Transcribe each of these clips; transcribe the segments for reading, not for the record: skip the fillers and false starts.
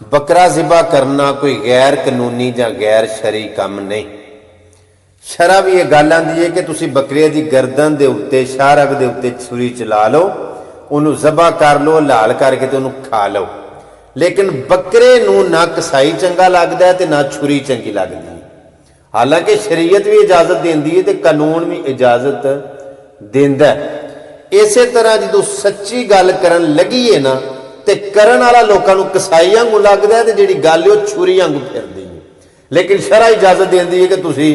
बकरा ज़िबा करना कोई गैर कानूनी या गैर शरी काम नहीं। शरा भी ये गल आंदी है कि तुसी बकरे की गर्दन के उत्ते शाहरग के उत्ते छुरी चला लो, उन्होंने ज़बा कर लो, लाल करके तो उन्होंने खा लो। लेकिन बकरे नूं ना कसाई चंगा लगता है तो ना छुरी चंगी लगती है। हालांकि शरीयत भी इजाजत देती है तो कानून भी इजाजत देंदा है। इसे तरह जो सच्ची गल करन लगी ना तो करन वाला लोगों को कसाई वांगू लगता है तो जी गल है छुरी वांगू फिरदी है। लेकिन शरा इजाजत देती है कि तुसी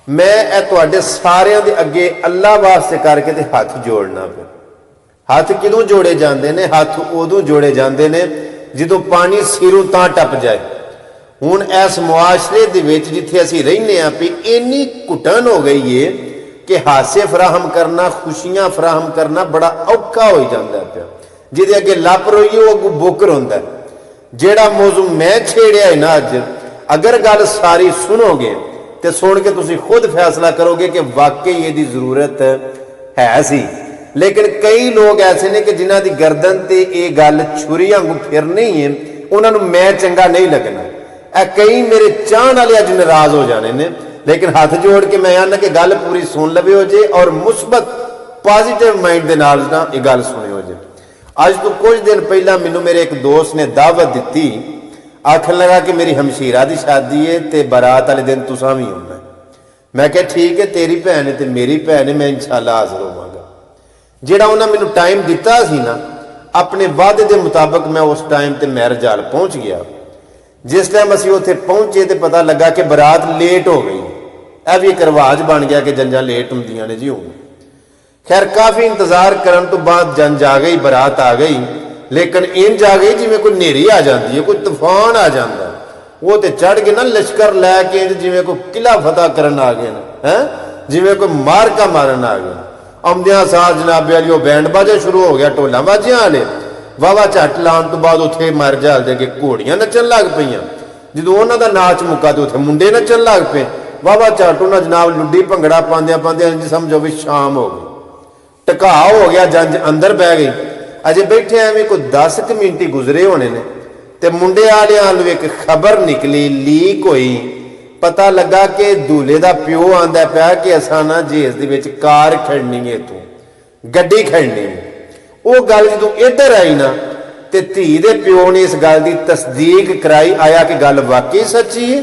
मैं तुहाडे सारिਆਂ ਦੇ अगे अल्लाह वास्ते करके ते हथ जोड़ना पे। हथ किदों जोड़े जाते हैं? हथ उदों जोड़े जाते हैं जो पानी सिरों तां टप जाए। हुण इस मुआशरे दे विच जिथे असीं रहिंदे आ भी इन्नी घुटन हो गई है कि हासे फराहम करना, खुशियां फराहम करना बड़ा औखा हो जाता पिया। जिहदे अगे लप रोईए वो अगों बुकर हुंदा है। जिहड़ा मौजू मैं छेड़िया है ना अज, अगर गल सारी सुनोगे तो सुन के तुसी खुद फैसला करोगे कि वाकई ये जरूरत है सी। लेकिन कई लोग ऐसे ने कि जिन्हां दी गर्दन ते ये गल छुरी वांगू फिरनी है, उन्होंने मैं चंगा नहीं लगना। कई मेरे चाहण वाले अज नाराज हो जाने ने। लेकिन हाथ जोड़ के मैं आना कि गल पूरी सुन लवे हो जे और मुस्बत पॉजिटिव माइंड के नाल ना ये गल सुने हो जे। अज तो कुछ दिन पहला मैनू मेरे एक दोस्त ने दावत दी, आखन लगा कि मेरी हमशीरा की शादी है तो बारात वाले दिन तुसां भी आउणा। मैं क्या ठीक है, तेरी भैन है तो मेरी भैन है, मैं इंशाअल्लाह हाज़र होवांगा। जिहड़ा उन्होंने मैनू टाइम दिता सी ना, अपने वादे के मुताबिक मैं उस टाइम ते मैरिज हाल पहुँच गया। जिस टाइम असीं उत्थे पहुंचे तो पता लगा कि बारात लेट हो गई। यह भी एक रिवाज बन गया कि जंजां लेट होंदियां ने जी। हुण खैर काफ़ी इंतजार करन तो बाद जंज आ गई, बारात आ गई। लेकिन इंज आ गई जिवें कोई नेरी आ जाती है, कोई तूफान आ जाता है। वो तो चढ़ के ना लश्कर लैके इंज जिवें कोई किला फतह करन आ गए हैं, जिवें कोई मारका मारन आ गए। आउंदियां सार जनाबे वाली बैंड बाजा शुरू हो गया, ढोलां बाजियां वाले वाहवा झट लाने तो बाद उत्थे मर जाल दे के घोड़ियां नचन लग पईयां। जो उन्हों का नाच मुक्का तो उत्थे मुंडे नचन लग पे। वाहवा झट उन्होंने जनाब लुड्डी भंगड़ा पांदियां पांदियां इंज समझो भी शाम हो गई, टका हो गया, जंज अंदर बह गई। अजे बैठे एवं कोई 10 मिनट ही गुजरे होने ने ते मुंडे वालियां एक खबर निकली, लीक हुई। पता लगा कि दूल्हे का प्यो आंदा पाया कि असां ना जेस दे विच कार खड़नी है, इतों गड्डी खड़नी है। वो गल जो इधर आई ना तो धी दे प्यो ने इस गल की तस्दीक कराई, आया कि गल वाकई सच्ची है।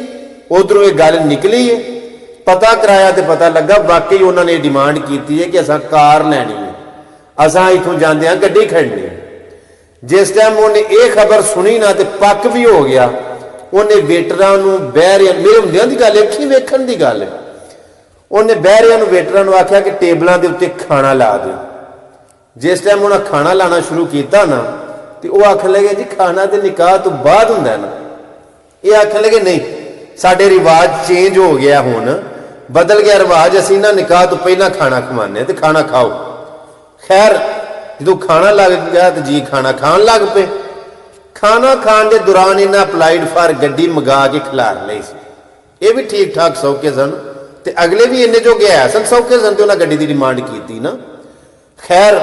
उधरों ये गल निकली है, पता कराया तो पता लगा वाकई उन्होंने डिमांड की है कि असां कार लैनी है, असां इथों जांदे हां गड्डी खड़नी है। जिस टाइम उन्हें यह खबर सुनी ना तो पक भी हो गया। उन्हें वेटरां नूं बहरियां, मेरे हुंदियां दी गल अखीं वेखण दी गल है, उन्हें बहरियां नूं वेटरां नूं आख्या कि टेबलों के उत्ते खाना ला दे। जिस टाइम उन्हें खाना लाना शुरू किया ना तो वह आखन लगे जी खाना तो निकाह तो बाद हुंदा है ना। ये आखन लगे नहीं, साडे रिवाज चेंज हो गया, हुण बदल गया रिवाज, असीं ना निकाह तो पहला खाना खवाने तो खाना खाओ। खैर जो खाना लग गया तो जी खाना खान लग पे। खाना खाने के दौरान इन्हें अप्लाइड फॉर गड्डी मंगा के खिलार ली सी। ये भी ठीक ठाक सौखे सन ते अगले भी इन्ने जो गया सन सौखे सन तो उन्हें गड्डी की डिमांड की ना। खैर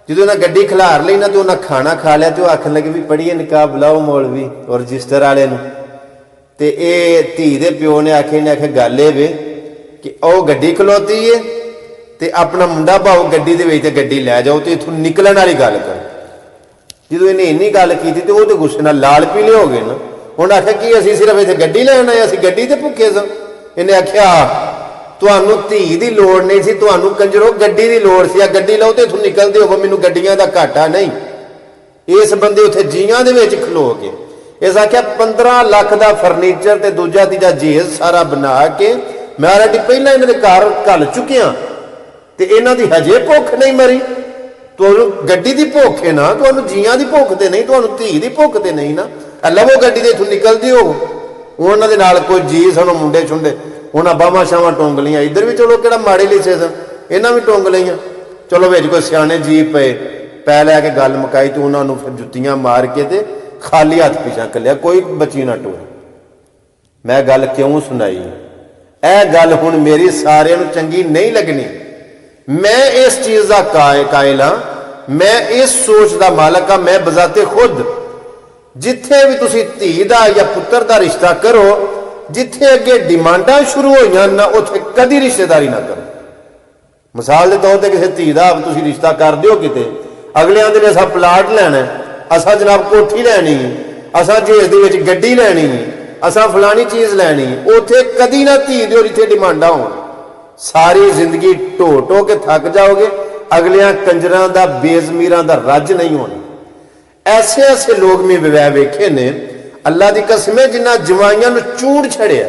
जो उन्हें गड्डी खिलार ली ना तो उन्हें खाना खा लिया तो आखन लगे भी पढ़िए निकाह बुलाओ मौलवी और रजिस्टर वाले तो ये धी दे प्यो ने आखे गल ये वे कि वह गड्डी खलोती है तो अपना मुंडा भाओ गड्डी दे विच ते गड्डी लै जाओ तो इथों निकलण वाली गल कर। जो इन्हें इन्नी गल की तो वो तो गुस्से नाल लाल पीले हो गए ना। उन्हें आख्या कि असीं सिर्फ इत्थे गड्डी लैण आए, असीं गड्डी ते भुखे सां। इन्हें आख्या तुहानूं धी दी लोड़ नहीं सी, तुहानूं कंजरो गड्डी दी लोड़ सी। गड्डी लो तो इथों निकलदे हो, मैनूं गड्डियां दा घाटा नहीं। इस बंदे उत्थे जियां दे विच खलो के इस आख्या 15 लाख का फर्नीचर ते दूजा तीजा जेज सारा बना के मैं ऑलरेडी पहला इन्हां दे घर घल चुकिया ते इन्हां दी हजे भुख नहीं मरी। तुहानूं गड्डी दी भुख है ना, तुहानूं जियां दी भुख ते नहीं, तुहानूं धी दी भुख ते नहीं ना। लवो गड्डी दे इथों निकलदे हो। उन्हां दे नाल कोई जी सन मुंडे छुंडे, उन्हें बाहवां छावां टोंग लियां। इधर भी चलो किहड़ा माड़े लिसे सन, इन्हां भी टोंग लियां। चलो विच कोई सियाणे जी पे पै लैके गल मुकाई तो उन्होंने फिर जुत्तियां मार के ते खाली हाथ पिछा कलिया, कोई बची ना टोर। मैं गल क्यों सुनाई? यह गल हुण मेरी सारियां नूं चंगी नहीं लगनी। मैं इस चीज़ का कायल हाँ, मैं इस सोच का मालक हाँ। मैं बजाते खुद जिथे भी तुसी धी दा या पुत्र दा रिश्ता करो, जिथे अगे डिमांडां शुरू होईयां ना उत्थे कदी रिश्तेदारी ना करो। मिसाल के तौर पर किसी धी का तुसी रिश्ता कर दिओ किते, अगले आंदे ने असां प्लाट लैना, असां जनाब कोठी लैनी, असां जहेज दे विच गड्डी लैनी, असां फलानी चीज़ लैनी, उत्थे कदी ना धी दिओ जिथे डिमांडां होण। सारी जिंदगी ढो ढो के थक जाओगे, अगलियां कंजरां दा बेज़मीरां दा रज नहीं होना। ऐसे ऐसे लोग मैं विवै वेखे ने, अल्लाह की कसम है, जिन्हां जवाइयां नूं चूड़ छड़िया,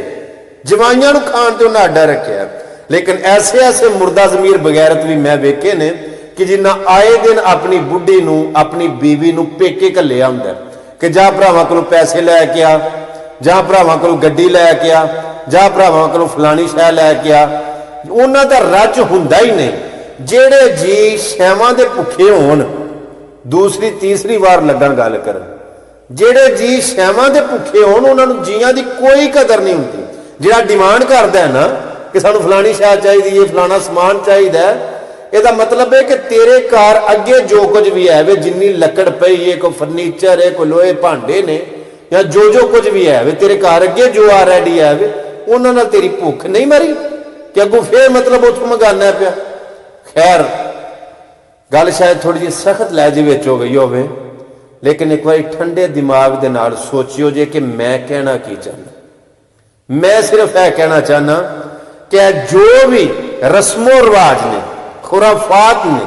जवाइयां नूं खाण ते उन्हां अड्डा रखिया। लेकिन ऐसे ऐसे मुर्दा जमीर बगैरत भी मैं वेखे ने कि जिन्हां आए दिन अपनी बुढ़ी नूं, अपनी बीवी नूं पेके घल्लिया हुंदा कि जा भरावां कोलों पैसे लैके आ, जा भरावां कोलों गड्डी लैके आ, जा भरावां कोलों फलानी शै लैके आ। उन्हां दा रज हुंदा ही नहीं। जेड़े जी शैवां दे भुखे होण, दूसरी तीसरी बार लगन गल करन, जेड़े जी शैवां दे भुखे होण उन्हां नूं जीआं दी कोई कदर नहीं हुंदी। जिहड़ा डिमांड करदा है ना कि सानू फलानी शै चाहिए, फलाना समान चाहिए, यदा मतलब है कि तेरे घर अगे जो कुछ भी है वे, जिन्नी लकड़ पई है, कोई फर्नीचर है, कोई लोहे भांडे ने, या जो कुछ भी है वे तेरे घर अगे जो आ रेडी है वे, उन्हां नाल तेरी भुख नहीं मरी कि अगों फिर मतलब उथों मंगाना पिया। खैर गल शायद थोड़ी जी सख्त लहजे विच हो गई होवे, लेकिन एक बार ठंडे दिमाग दे नाल सोचियो जे कि मैं कहना की चाहना। मैं सिर्फ यह कहना चाहना कि जो भी रस्मों रिवाज ने, खुराफात ने,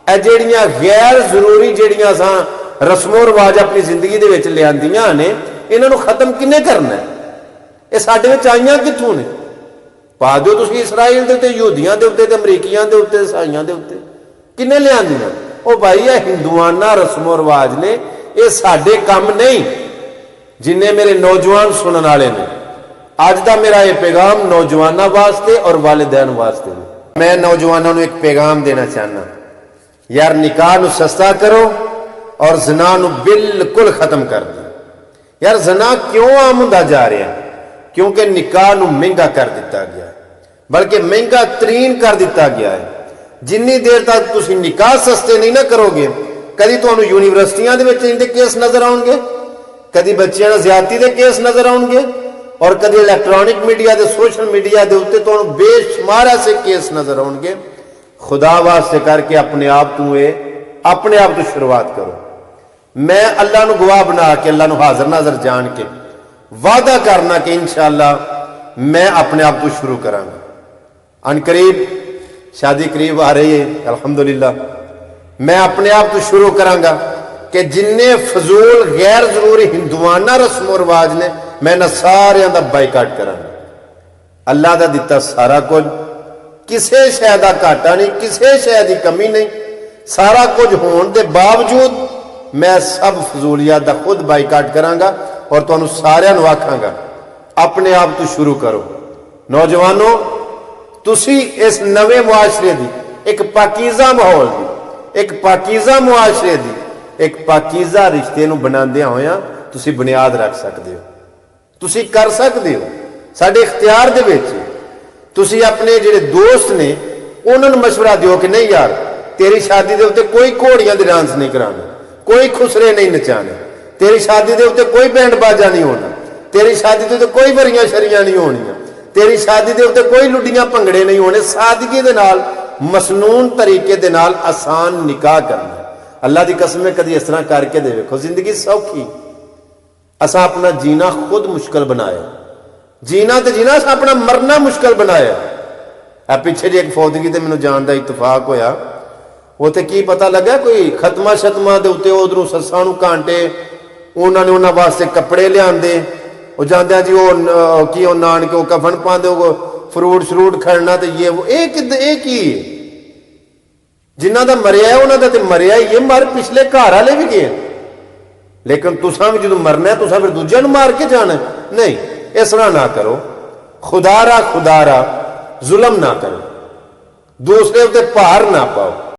यह जड़ियां गैर जरूरी जड़ियां असां रस्मों रिवाज अपनी जिंदगी दे विच लियांदियां ने, इन्हां नूं खत्म किन्ने करना है? ये साडे विच आईयां कित्थों ने? पा दो तुसीं इसराइल दे उत्ते, यहूदियां दे उत्ते, अमरीकियां दे उत्ते, ईसाइयां दे उत्ते, किन्ने लियांदियां? ओ भाई ये हिंदुआना रस्मों रिवाज ने, ये साडे काम नहीं। जिन्ने मेरे नौजवान सुनने वाले ने, अज का मेरा यह पैगाम नौजवानों वास्ते और वालिदैन वास्ते। मैं नौजवानों को एक पैगाम देना चाहना, यार निकाह नूं सस्ता करो और ज़िना नूं बिल्कुल खत्म कर दो। यार ज़िना क्यों आम होंदा जा रहा है? क्योंकि निकाह नूं महंगा कर दिता गया है, बल्कि महंगा तरीन कर दिता गया है। जिन्नी देर तक तुसी निकाह सस्ते नहीं ना करोगे, कभी तुहानूं यूनिवर्सिटियां दे विच इहदे केस नजर आउणगे, कभी बच्चियां नाल ज़्यादती दे केस नजर आउणगे, और कभी इलैक्ट्रॉनिक मीडिया के सोशल मीडिया के उत्ते तो बेशुमार ऐसे केस नजर आउणगे। खुदा वास्ते करके अपने आप तो शुरुआत करो। मैं अल्लाह नूं गवाह बना के, अल्लाह नूं हाज़र नाज़र जान के वादा करना कि इंशाअल्लाह मैं अपने आप को शुरू करांगा। अनकरीब शादी करीब आ रही है, अल्हम्दुलिल्लाह। मैं अपने आप तो शुरू करांगा कि जिन्ने फजूल गैर जरूरी हिंदुआना रस्मों रिवाज ने, मैं ना सारियां दा बाइकाट करांगा। अल्लाह दा दिता सारा कुछ, किसी शै दा घाटा नहीं, किसी शै दी कमी नहीं, सारा कुछ होने के बावजूद मैं सब फजूलियात दा खुद बाइकाट करांगा और तुहानूं सारियां नूं आखांगा अपने आप तो शुरू करो। नौजवानों, तुसी इस नवे मुआशरे दी, एक पाकीज़ा माहौल दी, एक पाकीज़ा मुआशरे दी, एक पाकीज़ा रिश्ते नूं बनांदियां होइयां तुसी बुनियाद रख सकते हो, तुसी कर सकते हो। साडे इख्तियार दे विच तुसी अपने जिहड़े दोस्त ने उन्हां नूं मशवरा दिओ कि नहीं यार, तेरी शादी दे उत्ते कोई घोड़ियां दे डांस नहीं कराने, कोई खुसरे नहीं नचाने, तेरी शादी दे उत्ते कोई बैंड बाजा नहीं होना, तेरी शादी दे उत्ते कोई वरियां शरियां नहीं होनियां, तेरी शादी दे उत्ते कोई लुडियां भंगड़े नहीं होने। सादगी दे नाल, मसनून तरीके दे नाल आसान निकाह करना। अल्लाह की कसम है, कभी इस तरह करके दे देखो, जिंदगी सौखी। असा अपना जीना खुद मुश्किल बनाया, जीना तो जीना, असा अपना मरना मुश्किल बनाया। पिछे जी एक फौतगी ते मैनूं जान दा इतफाक होया, उत्थे की पता लगा कोई खत्मा शतमा दे उत्ते उधरों सस्सां नूं कांटे, उन्होंने उन्होंने वास्ते कपड़े लियादे, जाद्या जी वो की नानके कफन पाते, फ्रूट श्रूट खड़ना, तो ये की जिन्हों का मरिया है उन्होंने तो मरिया ही है, मर पिछले घर वाले भी गए, लेकिन तुसा भी जो मरना है तुसा फिर दूजे मार के जाना नहीं। इस तरह ना करो, खुदारा जुल्म ना करो, दूसरे उत्ते भार ना पाओ।